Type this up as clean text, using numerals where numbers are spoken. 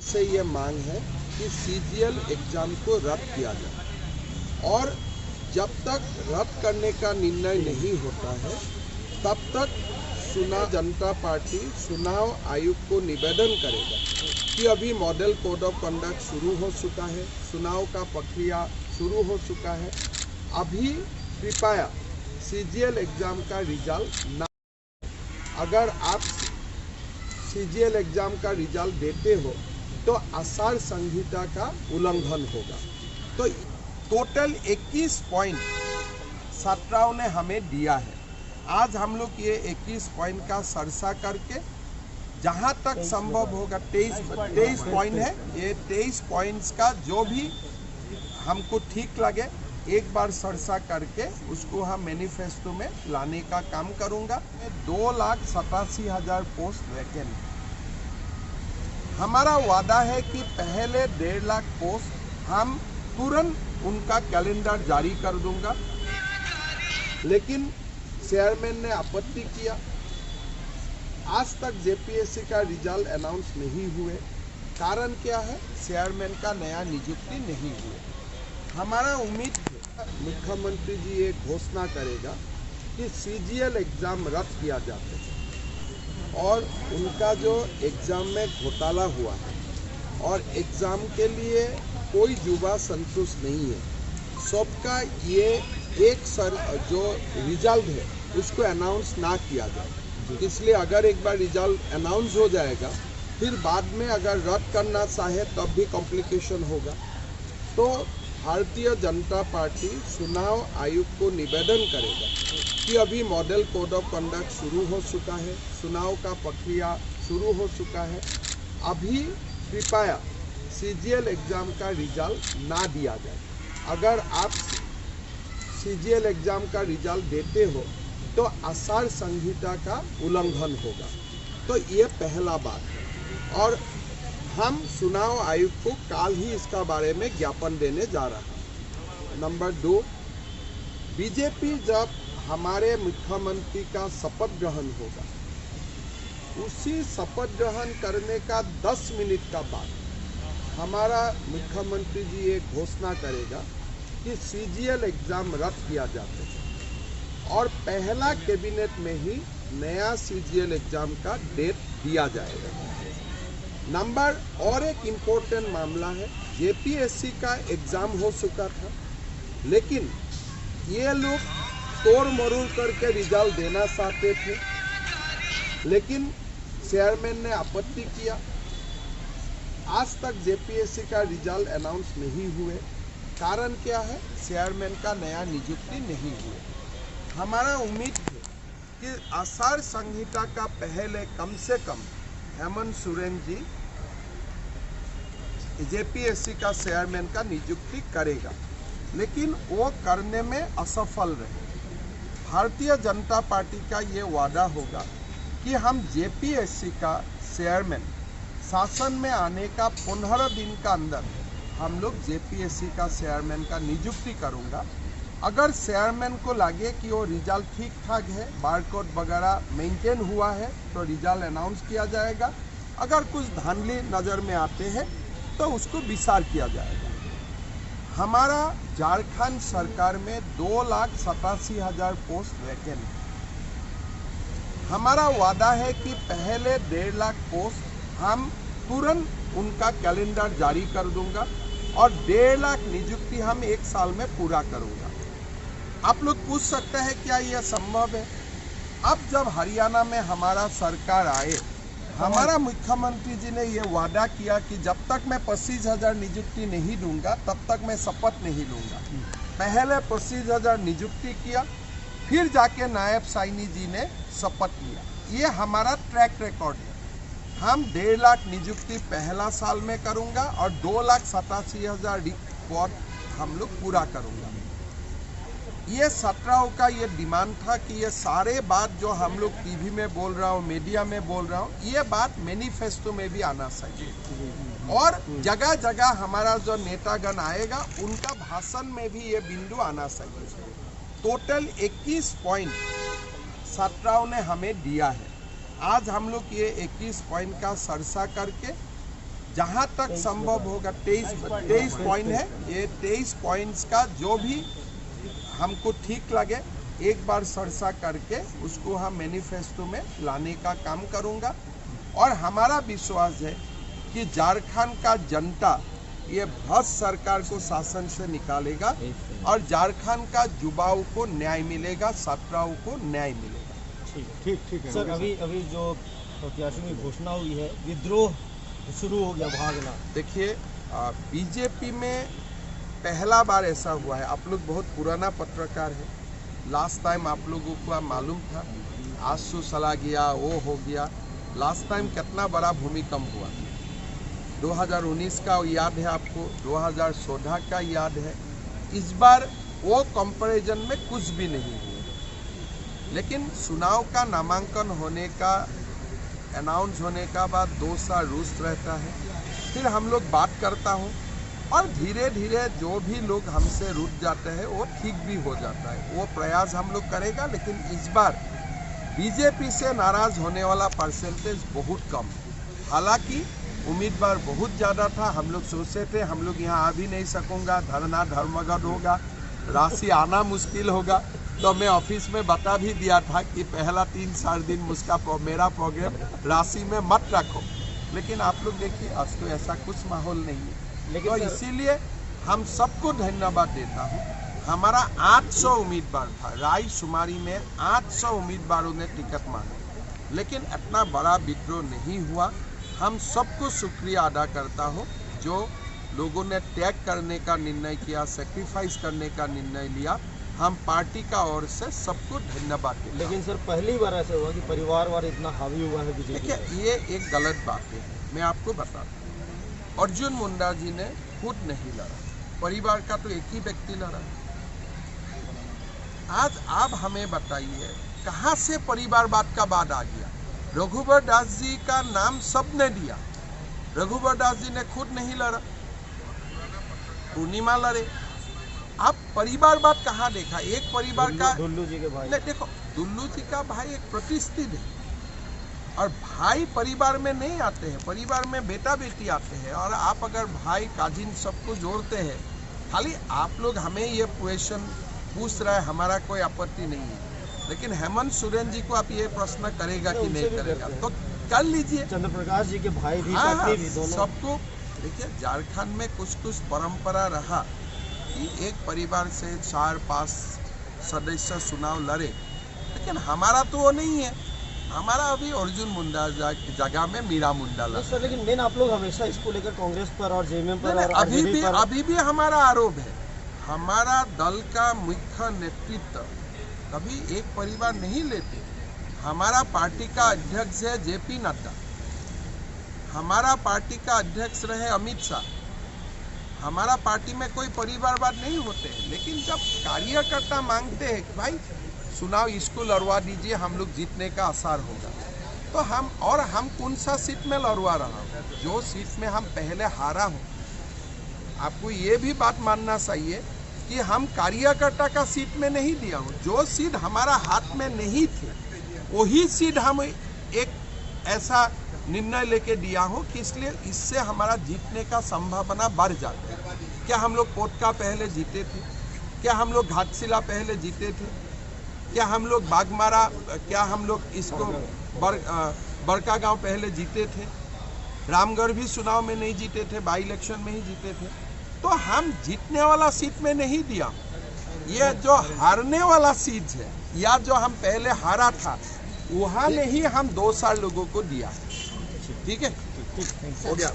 से ये मांग है कि सीजीएल एग्जाम को रद्द किया जाए और जब तक रद्द करने का निर्णय नहीं होता है तब तक जनता पार्टी चुनाव आयोग को निवेदन करेगा कि अभी मॉडल कोड ऑफ कंडक्ट शुरू हो चुका है, चुनाव का प्रक्रिया शुरू हो चुका है। अभी कृपया सीजीएल एग्जाम का रिजल्ट ना, अगर आप सीजीएल एग्जाम का रिजल्ट देते हो तो आचार संहिता का उल्लंघन होगा। तो टोटल 21 पॉइंट छात्राओं ने हमें दिया है। आज हम लोग ये 21 पॉइंट का चर्चा करके जहाँ तक संभव होगा 23 पॉइंट है, ये 23 पॉइंट्स का जो भी हमको ठीक लगे एक बार चर्चा करके उसको हम मैनिफेस्टो में लाने का काम करूंगा। 2,87,000 पोस्ट वैकेंट। हमारा वादा है कि पहले 1.5 लाख पोस्ट हम तुरंत उनका कैलेंडर जारी कर दूंगा, लेकिन चेयरमैन ने आपत्ति किया। आज तक जेपीएससी का रिजल्ट अनाउंस नहीं हुए। कारण क्या है? चेयरमैन का नया नियुक्ति नहीं हुए। हमारा उम्मीद है मुख्यमंत्री जी ये घोषणा करेगा कि सीजीएल एग्जाम रद्द किया जाता है और उनका जो एग्जाम में घोटाला हुआ है और एग्जाम के लिए कोई युवा संतुष्ट नहीं है, सबका ये एक जो रिजल्ट है उसको अनाउंस ना किया जाए। इसलिए अगर एक बार रिजल्ट अनाउंस हो जाएगा फिर बाद में अगर रद्द करना चाहे तब भी कॉम्प्लिकेशन होगा। तो भारतीय जनता पार्टी चुनाव आयोग को निवेदन करेगा कि अभी मॉडल कोड ऑफ कंडक्ट शुरू हो चुका है, चुनाव का प्रक्रिया शुरू हो चुका है। अभी कृपया सीजीएल एग्जाम का रिजल्ट ना दिया जाए। अगर आप सीजीएल एग्जाम का रिजल्ट देते हो तो आचार संहिता का उल्लंघन होगा। तो ये पहला बात है और हम चुनाव आयोग को कल ही इसका बारे में ज्ञापन देने जा रहा है। नंबर 2, बीजेपी जब हमारे मुख्यमंत्री का शपथ ग्रहण होगा, उसी शपथ ग्रहण करने का 10 मिनट का बाद हमारा मुख्यमंत्री जी ये घोषणा करेगा कि सीजीएल एग्जाम रद्द किया जाता है और पहला कैबिनेट में ही नया सीजीएल एग्जाम का डेट दिया जाएगा। नंबर और एक इम्पोर्टेंट मामला है, जेपीएससी का एग्जाम हो चुका था लेकिन ये लोग तोड़ मरोड़ करके रिजल्ट देना चाहते थे, लेकिन चेयरमैन ने आपत्ति किया। आज तक जेपीएससी का रिजल्ट अनाउंस नहीं हुए। कारण क्या है? चेयरमैन का नया नियुक्ति नहीं हुए। हमारा उम्मीद है कि आचार संहिता का पहले कम से कम हेमंत सोरेन जी जेपीएससी का चेयरमैन का नियुक्ति करेगा, लेकिन वो करने में असफल रहे। भारतीय जनता पार्टी का ये वादा होगा कि हम जेपीएससी का चेयरमैन शासन में आने का 15 दिन का अंदर हम लोग जेपीएससी का चेयरमैन का नियुक्ति करूंगा। अगर चेयरमैन को लगे कि वो रिजल्ट ठीक ठाक है, बारकोड वगैरह मेंटेन हुआ है, तो रिजल्ट अनाउंस किया जाएगा। अगर कुछ धांधली नज़र में आते हैं तो उसको विचार किया जाएगा। हमारा झारखंड सरकार में 2,87,000 पोस्ट वैकेंट। हमारा वादा है कि पहले 1.5 लाख पोस्ट हम तुरंत उनका कैलेंडर जारी कर दूंगा और 1.5 लाख नियुक्ति हम 1 साल में पूरा करूंगा। आप लोग पूछ सकते हैं क्या यह संभव है? अब जब हरियाणा में हमारा सरकार आए, हमारा मुख्यमंत्री जी ने ये वादा किया कि जब तक मैं 25,000 नियुक्ति नहीं दूंगा तब तक मैं शपथ नहीं लूंगा। पहले 25,000 नियुक्ति किया, फिर जाके नायब साइनी जी ने शपथ लिया। ये हमारा ट्रैक रिकॉर्ड है। हम 1.5 लाख नियुक्ति पहला साल में करूंगा और 2,87,000 रिकॉर्ड हम लोग पूरा करूंगा। ये छात्राओं का ये डिमांड था कि ये सारे बात जो हम लोग टीवी में बोल रहा हूँ, मीडिया में बोल रहा हूँ, ये बात मैनिफेस्टो में भी आना चाहिए और जगह जगह हमारा जो नेतागण आएगा उनका भाषण में भी ये बिंदु आना चाहिए। टोटल 21 पॉइंट छात्राओं ने हमें दिया है। आज हम लोग ये 21 पॉइंट का चर्चा करके जहां तक संभव होगा 23 पॉइंट है, ये 23 पॉइंट्स का जो भी हमको ठीक लगे एक बार सरसा करके उसको हम मैनिफेस्टो में लाने का काम करूंगा। और हमारा विश्वास है कि झारखंड का जनता ये भ्रष्ट सरकार को शासन से निकालेगा और झारखंड का युवाओं को न्याय मिलेगा, छात्राओं को न्याय मिलेगा। ठीक है सर। अभी जो प्रत्याशियों की घोषणा हुई है, विद्रोह शुरू हो गया, भागना। देखिए, बीजेपी में पहला बार ऐसा हुआ है। आप लोग बहुत पुराना पत्रकार है, लास्ट टाइम आप लोगों को मालूम था आंसू चला गया, वो हो गया। लास्ट टाइम कितना बड़ा भूमिकंप हुआ, 2019 का याद है आपको, 2014 का याद है। इस बार वो कंपैरिजन में कुछ भी नहीं हुआ। लेकिन चुनाव का नामांकन होने का अनाउंस होने का बाद 2 साल रूस रहता है, फिर हम लोग बात करता हूँ और धीरे धीरे जो भी लोग हमसे रूठ जाते हैं वो ठीक भी हो जाता है। वो प्रयास हम लोग करेगा। लेकिन इस बार बीजेपी से नाराज होने वाला परसेंटेज बहुत कम है। हालांकि उम्मीदवार बहुत ज़्यादा था। हम लोग सोचते थे हम लोग यहाँ आ भी नहीं सकूँगा, धरना धर्मघट होगा, राशि आना मुश्किल होगा। तो मैं ऑफिस में बता भी दिया था कि पहला 3-4 दिन मेरा प्रोग्राम राशि में मत रखो। लेकिन आप लोग देखिए आज तो ऐसा कुछ माहौल नहीं है। लेकिन तो इसीलिए हम सबको धन्यवाद देता हूँ। हमारा 800 उम्मीदवार था, रायसुमारी में 800 उम्मीदवारों ने टिकट मांगे, लेकिन इतना बड़ा विद्रोह नहीं हुआ। हम सबको शुक्रिया अदा करता हूँ जो लोगों ने त्याग करने का निर्णय किया, सेक्रीफाइस करने का निर्णय लिया। हम पार्टी का ओर से सबको धन्यवाद देते हैं। लेकिन सर पहली बार ऐसा हुआ कि परिवारवार इतना हावी हुआ है बीजेपी। देखिए, ये एक गलत बात है। मैं आपको बताता हूँ, अर्जुन मुंडा जी ने खुद नहीं लड़ा, परिवार का तो एक ही व्यक्ति लड़ा। आज आप हमें बताइए कहाँ से परिवारवाद का बाद आ गया? रघुवर दास जी का नाम सबने दिया, रघुवर दास जी ने खुद नहीं लड़ा, पूर्णिमा लड़े। आप परिवारवाद कहाँ देखा? एक परिवार का दुल्लू जी के भाई, नहीं देखो, दुल्लू जी का भाई एक प्रतिष्ठित है और भाई परिवार में नहीं आते हैं, परिवार में बेटा बेटी आते हैं। और आप अगर भाई काजिन सबको जोड़ते हैं, खाली आप लोग हमें ये क्वेश्चन पूछ रहे हैं, हमारा कोई आपत्ति नहीं है। लेकिन हेमंत सोरेन जी को आप ये प्रश्न करेगा कि नहीं करेगा, तो कर लीजिए। चंद्र प्रकाश जी के भाई भी, पत्नी भी, दोनों। सबको देखिए, झारखंड में कुछ परंपरा रहा कि एक परिवार से 4-5 सदस्य चुनाव लड़े, लेकिन हमारा तो वो नहीं है। हमारा अभी अर्जुन मुंडा जगह में मीरा मुंडा लड़ा। सर लेकिन मेन आप लोग हमेशा इसको लेकर कांग्रेस पर और जेएमएम पर और अभी भी हमारा आरोप है। हमारा दल का मुख्य नेतृत्व कभी एक परिवार नहीं लेते। हमारा पार्टी का अध्यक्ष है जेपी नड्डा, हमारा पार्टी का अध्यक्ष रहे अमित शाह। हमारा पार्टी में कोई परिवारवाद नहीं होते हैं। लेकिन जब कार्यकर्ता मांगते हैं कि भाई चुनाव इसको लड़वा दीजिए, हम लोग जीतने का आसार होगा, तो हम कौन सा सीट में लड़वा रहा हूँ? जो सीट में हम पहले हारा हूँ। आपको ये भी बात मानना चाहिए कि हम कार्यकर्ता का सीट में नहीं दिया हूँ। जो सीट हमारा हाथ में नहीं थी वही सीट हम एक ऐसा निर्णय लेके दिया हूँ कि इसलिए इससे हमारा जीतने का संभावना बढ़ जाता है। क्या हम लोग पोटका पहले जीते थे? क्या हम लोग घाटशिला पहले जीते थे? क्या हम लोग बागमारा, क्या हम लोग इसको बड़का गांव पहले जीते थे? रामगढ़ भी चुनाव में नहीं जीते थे, बाई इलेक्शन में ही जीते थे। तो हम जीतने वाला सीट में नहीं दिया। ये जो हारने वाला सीट है या जो हम पहले हारा था वहाँ में ही हम 2 साल लोगों को दिया। ठीक है, हो गया।